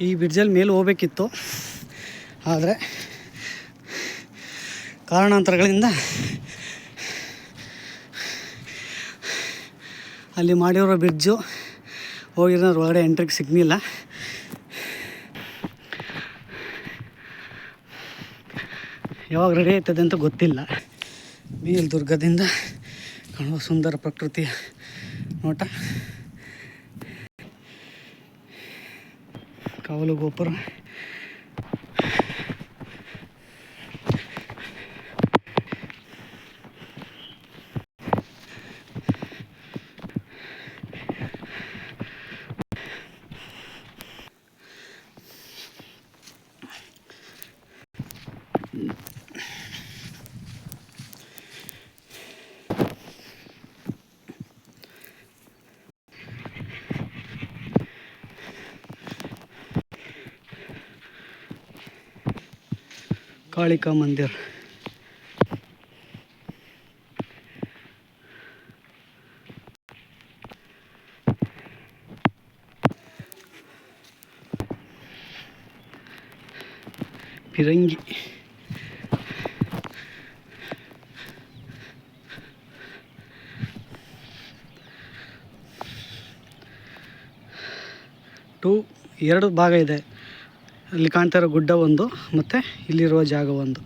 ಈ ಬ್ರಿಡ್ಜಲ್ಲಿ ಮೇಲೆ ಹೋಗ್ಬೇಕಿತ್ತು, ಆದರೆ ಕಾರಣಾಂತರಗಳಿಂದ ಅಲ್ಲಿ ಮಾಡಿರೋ ಬ್ರಿಡ್ಜು ಹೋಗಿರೋ ಒಳಗಡೆ ಎಂಟ್ರಿಗೆ ಸಿಗ್ಲಿಲ್ಲ. ಯಾವಾಗ ರೆಡಿ ಆಯ್ತದೆ ಅಂತ ಗೊತ್ತಿಲ್ಲ. ಮೇಲ್ದುರ್ಗದಿಂದ ಕಾಣುವ ಸುಂದರ ಪ್ರಕೃತಿಯ ನೋಟ, ಕಾವಲು ಗೋಪುರ, ಕಾಳಿಕಾ ಮಂದಿರ. ಪಿರಂಗಿ, ಎರಡು ಭಾಗ ಇದೆ. ಅಲ್ಲಿ ಕಾಣ್ತಾ ಇರೋ ಗುಡ್ಡ ಒಂದು, ಮತ್ತು ಇಲ್ಲಿರುವ ಜಾಗ ಒಂದು.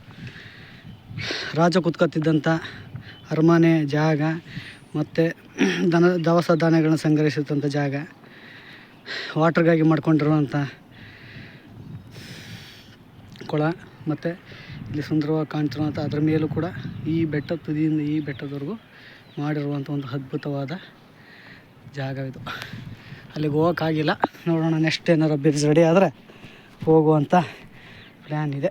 ರಾಜ ಕುತ್ಕೊತಿದ್ದಂಥ ಅರಮನೆ ಜಾಗ, ಮತ್ತು ದವಸ ಧಾನ್ಯಗಳನ್ನ ಸಂಗ್ರಹಿಸಿದಂಥ ಜಾಗ, ವಾಟರ್ಗಾಗಿ ಮಾಡ್ಕೊಂಡಿರುವಂಥ ಕೊಳ, ಮತ್ತು ಇಲ್ಲಿ ಸುಂದರವಾಗಿ ಕಾಣ್ತಿರುವಂಥ ಅದರ ಮೇಲೂ ಕೂಡ ಈ ಬೆಟ್ಟ ತುದಿಯಿಂದ ಈ ಬೆಟ್ಟದವರೆಗೂ ಮಾಡಿರುವಂಥ ಒಂದು ಅದ್ಭುತವಾದ ಜಾಗ ಇದು. ಅಲ್ಲಿಗೆ ಹೋಗೋಕ್ಕಾಗಿಲ್ಲ, ನೋಡೋಣ ನೆಕ್ಸ್ಟ್ ಏನಾರು ಬ್ರಿಡ್ಜ್ ರೆಡಿ ಆದರೆ ಹೋಗುವಂಥ ಪ್ಲ್ಯಾನ್ ಇದೆ.